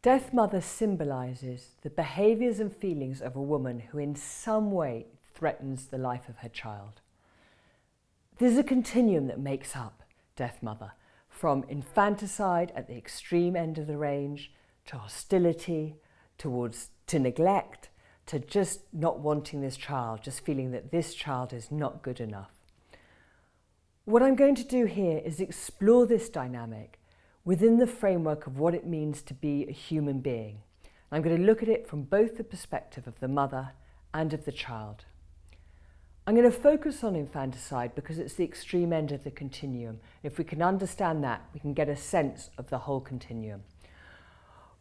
Death mother symbolises the behaviours and feelings of a woman who in some way threatens the life of her child. There's a continuum that makes up death mother, from infanticide at the extreme end of the range, to hostility, to neglect, to just not wanting this child, just feeling that this child is not good enough. What I'm going to do here is explore this dynamic within the framework of what it means to be a human being. I'm going to look at it from both the perspective of the mother and of the child. I'm going to focus on infanticide because it's the extreme end of the continuum. If we can understand that, we can get a sense of the whole continuum.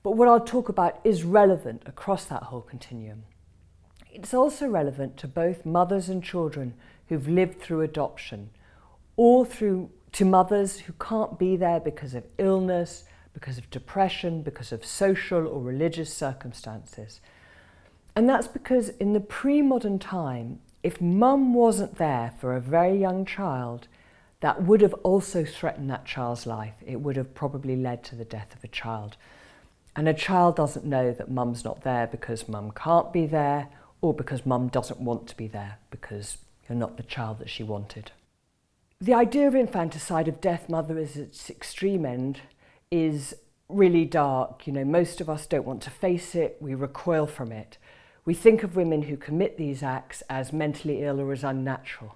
But what I'll talk about is relevant across that whole continuum. It's also relevant to both mothers and children who've lived through adoption, or to mothers who can't be there because of illness, because of depression, because of social or religious circumstances. And that's because in the pre-modern time, if mum wasn't there for a very young child, that would have also threatened that child's life. It would have probably led to the death of a child. And a child doesn't know that mum's not there because mum can't be there, or because mum doesn't want to be there because you're not the child that she wanted. The idea of infanticide, of death mother as its extreme end, is really dark. You know, most of us don't want to face it. We recoil from it. We think of women who commit these acts as mentally ill or as unnatural.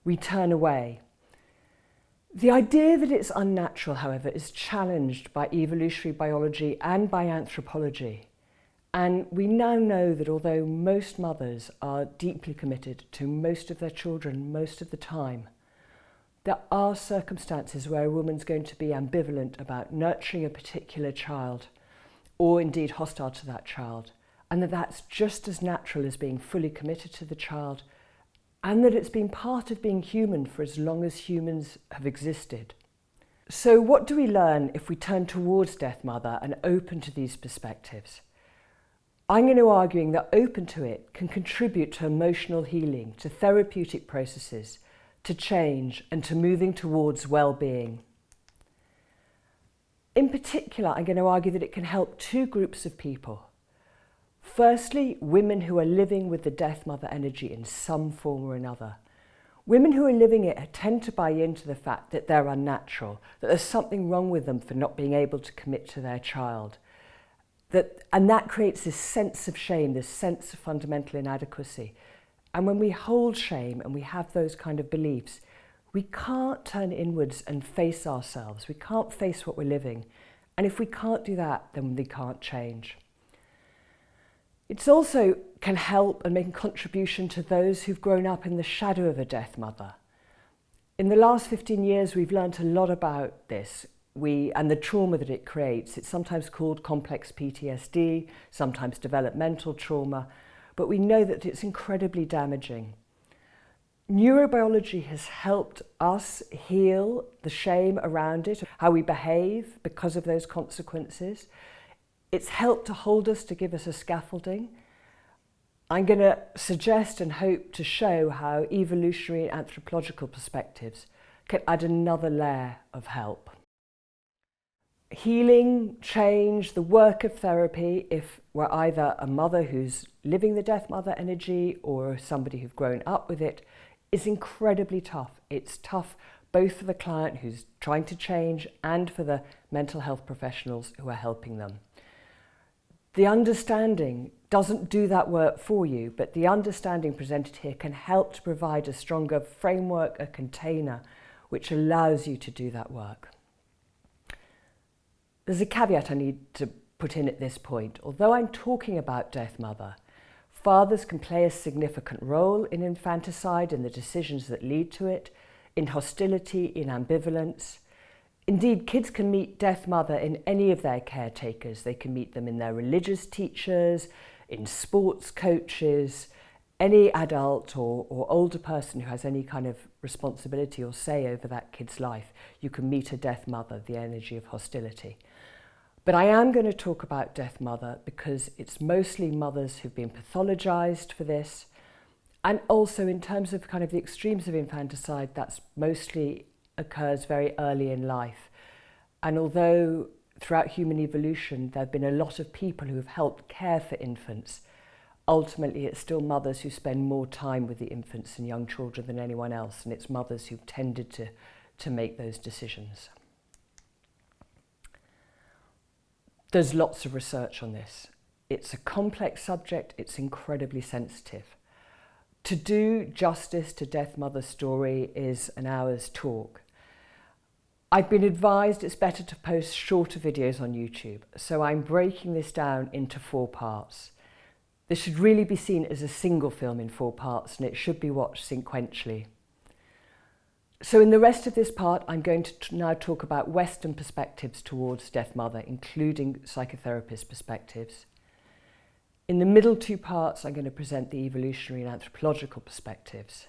We turn away. The idea that it's unnatural, however, is challenged by evolutionary biology and by anthropology. And we now know that although most mothers are deeply committed to most of their children most of the time, there are circumstances where a woman's going to be ambivalent about nurturing a particular child, or indeed hostile to that child, and that that's just as natural as being fully committed to the child, and that it's been part of being human for as long as humans have existed. So what do we learn if we turn towards death mother and open to these perspectives? I'm going to argue that open to it can contribute to emotional healing, to therapeutic processes, to change, and to moving towards well-being. In particular, I'm going to argue that it can help two groups of people. Firstly, women who are living with the death mother energy in some form or another. Women who are living it tend to buy into the fact that they're unnatural, that there's something wrong with them for not being able to commit to their child. And that creates this sense of shame, this sense of fundamental inadequacy. And when we hold shame and we have those kind of beliefs, we can't turn inwards and face ourselves. We can't face what we're living. And if we can't do that, then we can't change. It also can help and make a contribution to those who've grown up in the shadow of a death mother. In the last 15 years, we've learned a lot about this and the trauma that it creates. It's sometimes called complex PTSD, sometimes developmental trauma, but we know that it's incredibly damaging. Neurobiology has helped us heal the shame around it, how we behave because of those consequences. It's helped to hold us, to give us a scaffolding. I'm going to suggest and hope to show how evolutionary and anthropological perspectives can add another layer of help. Healing, change, the work of therapy, if we're either a mother who's living the death mother energy or somebody who's grown up with it, is incredibly tough. It's tough both for the client who's trying to change and for the mental health professionals who are helping them. The understanding doesn't do that work for you, but the understanding presented here can help to provide a stronger framework, a container, which allows you to do that work. There's a caveat I need to put in at this point. Although I'm talking about death mother, fathers can play a significant role in infanticide and the decisions that lead to it, in hostility, in ambivalence. Indeed, kids can meet death mother in any of their caretakers. They can meet them in their religious teachers, in sports coaches, any adult or older person who has any kind of responsibility or say over that kid's life. You can meet a death mother, the energy of hostility. But I am going to talk about death mother because it's mostly mothers who've been pathologized for this. And also in terms of kind of the extremes of infanticide, that's mostly occurs very early in life. And although throughout human evolution, there have been a lot of people who have helped care for infants. Ultimately, it's still mothers who spend more time with the infants and young children than anyone else, and it's mothers who've tended to make those decisions. There's lots of research on this. It's a complex subject, it's incredibly sensitive. To do justice to Death Mother's story is an hour's talk. I've been advised it's better to post shorter videos on YouTube, so I'm breaking this down into 4 parts. This should really be seen as a single film in 4 parts, and it should be watched sequentially. So in the rest of this part, I'm going to now talk about Western perspectives towards Death Mother, including psychotherapist perspectives. In the middle 2 parts, I'm going to present the evolutionary and anthropological perspectives.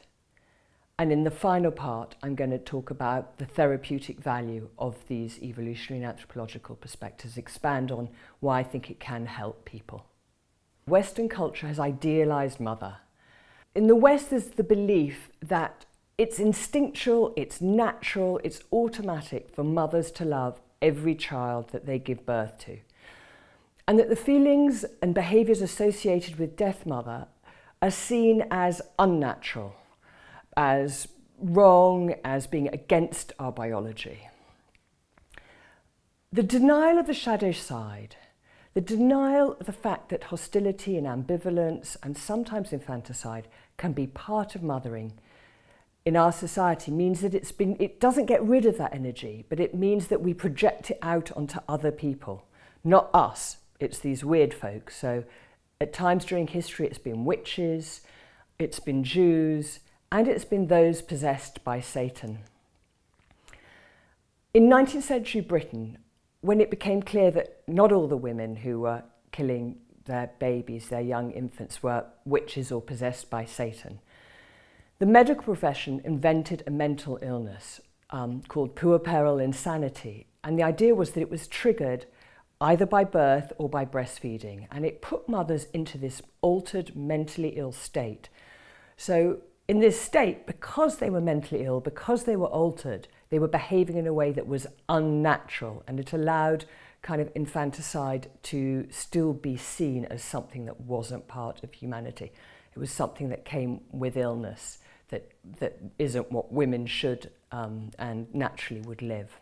And in the final part, I'm going to talk about the therapeutic value of these evolutionary and anthropological perspectives, expand on why I think it can help people. Western culture has idealised mother. In the West, there's the belief that it's instinctual, it's natural, it's automatic for mothers to love every child that they give birth to. And that the feelings and behaviours associated with Death Mother are seen as unnatural, as wrong, as being against our biology. The denial of the shadow side, the denial of the fact that hostility and ambivalence and sometimes infanticide can be part of mothering in our society means that it doesn't get rid of that energy, but it means that we project it out onto other people, not us. It's these weird folks. So at times during history, it's been witches, it's been Jews, and it's been those possessed by Satan. In 19th century Britain, when it became clear that not all the women who were killing their babies, their young infants, were witches or possessed by Satan, the medical profession invented a mental illness called puerperal insanity. And the idea was that it was triggered either by birth or by breastfeeding. And it put mothers into this altered, mentally ill state. So in this state, because they were mentally ill, because they were altered, they were behaving in a way that was unnatural, and it allowed kind of infanticide to still be seen as something that wasn't part of humanity. It was something that came with illness, that isn't what women should and naturally would live.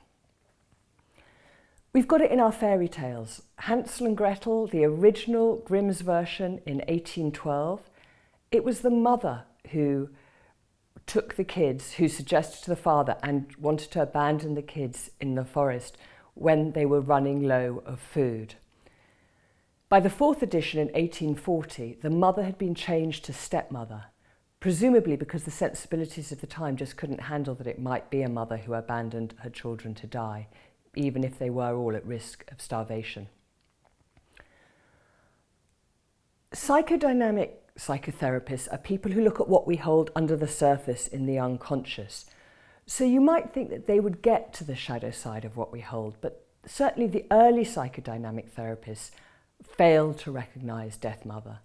We've got it in our fairy tales. Hansel and Gretel, the original Grimm's version in 1812, it was the mother who took the kids, who suggested to the father and wanted to abandon the kids in the forest when they were running low of food. By the 4th edition in 1840, the mother had been changed to stepmother, presumably because the sensibilities of the time just couldn't handle that it might be a mother who abandoned her children to die, even if they were all at risk of starvation. Psychodynamic psychotherapists are people who look at what we hold under the surface in the unconscious. So you might think that they would get to the shadow side of what we hold, but certainly the early psychodynamic therapists failed to recognise Death Mother.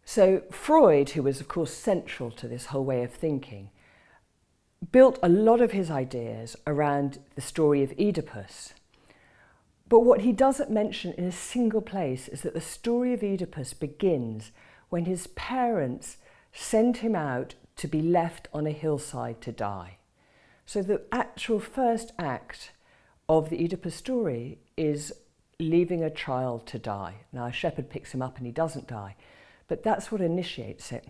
So Freud, who was of course central to this whole way of thinking, built a lot of his ideas around the story of Oedipus. But what he doesn't mention in a single place is that the story of Oedipus begins when his parents send him out to be left on a hillside to die. So the actual first act of the Oedipus story is leaving a child to die. Now a shepherd picks him up and he doesn't die, but that's what initiates it.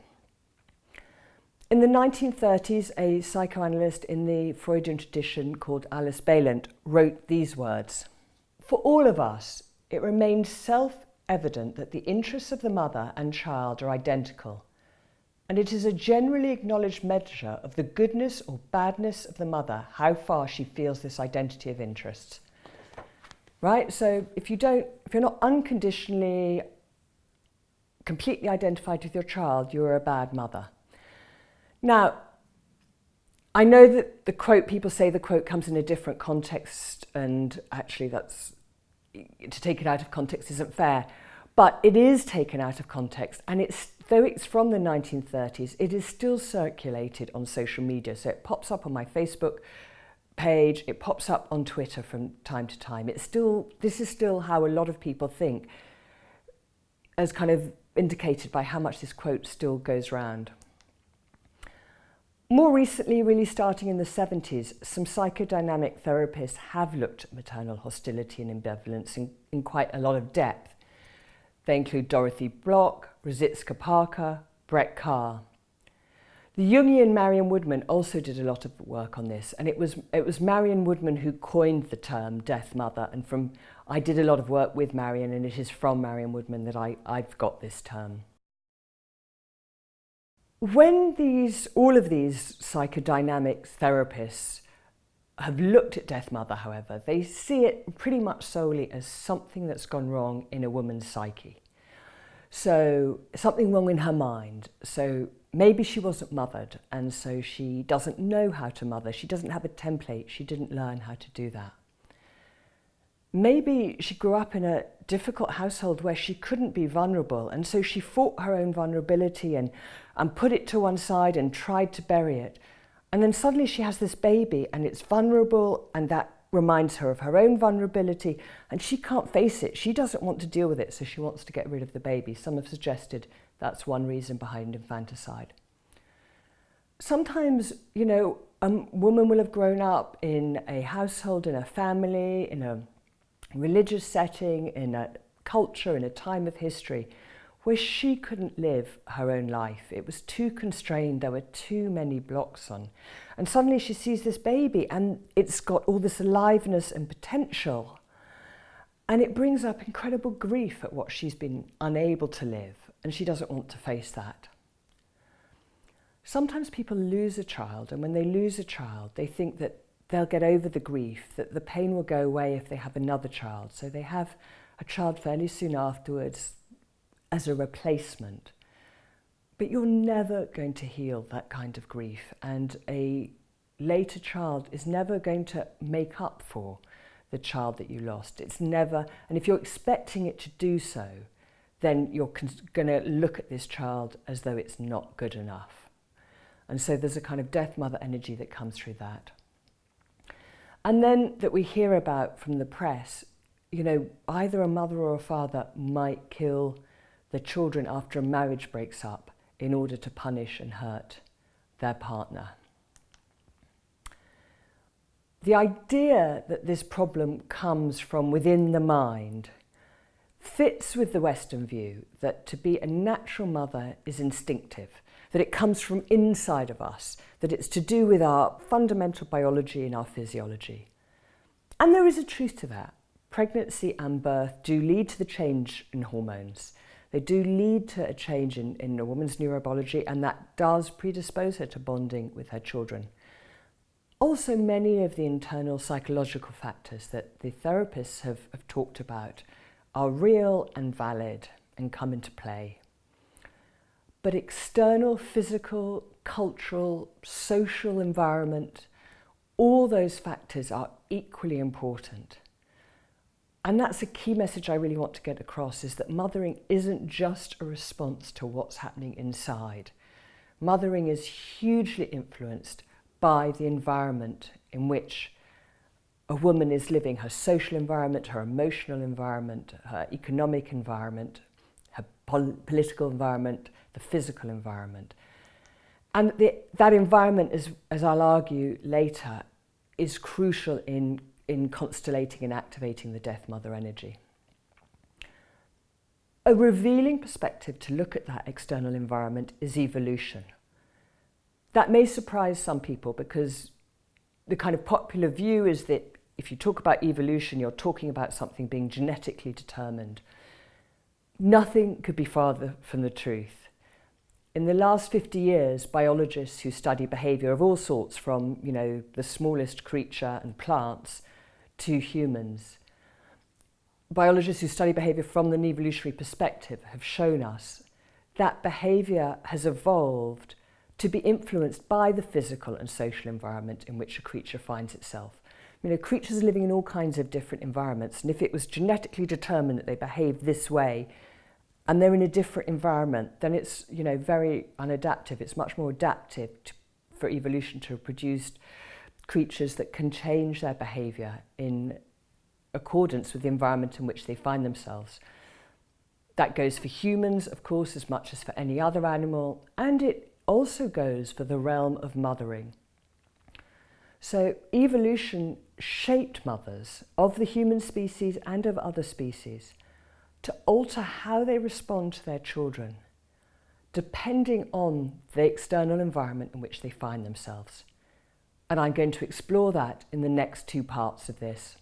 In the 1930s, a psychoanalyst in the Freudian tradition called Alice Baylant wrote these words: "For all of us, it remains self-evident that the interests of the mother and child are identical, and it is a generally acknowledged measure of the goodness or badness of the mother how far she feels this identity of interests." Right? So if you're not unconditionally, completely identified with your child, you're a bad mother. Now, I know that people say the quote comes in a different context, and actually to take it out of context isn't fair, but it is taken out of context, and though it's from the 1930s, it is still circulated on social media. So it pops up on my Facebook page, it pops up on Twitter from time to time. This is still how a lot of people think, as kind of indicated by how much this quote still goes round. More recently, really starting in the 70s, some psychodynamic therapists have looked at maternal hostility and ambivalence in quite a lot of depth. They include Dorothy Block, Rositska Parker, Brett Carr. The Jungian Marion Woodman also did a lot of work on this, and it was Marion Woodman who coined the term death mother, and I did a lot of work with Marion, and it is from Marion Woodman that I've got this term. When all of these psychodynamic therapists have looked at death mother, however, they see it pretty much solely as something that's gone wrong in a woman's psyche. So something wrong in her mind. So maybe she wasn't mothered, and so she doesn't know how to mother. She doesn't have a template. She didn't learn how to do that. Maybe she grew up in a difficult household where she couldn't be vulnerable, and so she fought her own vulnerability and put it to one side and tried to bury it. And then suddenly she has this baby and it's vulnerable, and that reminds her of her own vulnerability, and she can't face it. She doesn't want to deal with it, so she wants to get rid of the baby. Some have suggested that's one reason behind infanticide. Sometimes, a woman will have grown up in a household, in a family, in a religious setting, in a culture, in a time of history where she couldn't live her own life. It was too constrained, there were too many blocks on. And suddenly she sees this baby and it's got all this aliveness and potential. And it brings up incredible grief at what she's been unable to live, and she doesn't want to face that. Sometimes people lose a child, and when they lose a child, they think that they'll get over the grief, that the pain will go away if they have another child. So they have a child fairly soon afterwards as a replacement. But you're never going to heal that kind of grief, and a later child is never going to make up for the child that you lost. It's never, and if you're expecting it to do so, then you're going to look at this child as though it's not good enough. And so there's a kind of death mother energy that comes through that. And then that we hear about from the press, either a mother or a father might kill the children after a marriage breaks up in order to punish and hurt their partner. The idea that this problem comes from within the mind fits with the Western view that to be a natural mother is instinctive, that it comes from inside of us, that it's to do with our fundamental biology and our physiology. And there is a truth to that. Pregnancy and birth do lead to the change in hormones. They do lead to a change in a woman's neurobiology, and that does predispose her to bonding with her children. Also, many of the internal psychological factors that the therapists have talked about are real and valid and come into play. But external, physical, cultural, social environment, all those factors are equally important. And that's a key message I really want to get across, is that mothering isn't just a response to what's happening inside. Mothering is hugely influenced by the environment in which a woman is living, her social environment, her emotional environment, her economic environment, her political environment, the physical environment. And that environment, as I'll argue later, is crucial in constellating and activating the death mother energy. A revealing perspective to look at that external environment is evolution. That may surprise some people, because the kind of popular view is that if you talk about evolution, you're talking about something being genetically determined. Nothing could be farther from the truth. In the last 50 years, biologists who study behaviour of all sorts, from the smallest creature and plants to humans, biologists who study behaviour from an evolutionary perspective have shown us that behaviour has evolved to be influenced by the physical and social environment in which a creature finds itself. Creatures are living in all kinds of different environments, and if it was genetically determined that they behave this way and they're in a different environment, then it's very unadaptive. It's much more adaptive for evolution to have produced creatures that can change their behaviour in accordance with the environment in which they find themselves. That goes for humans, of course, as much as for any other animal, and it also goes for the realm of mothering. So evolution shaped mothers of the human species and of other species to alter how they respond to their children, depending on the external environment in which they find themselves. And I'm going to explore that in the next two parts of this.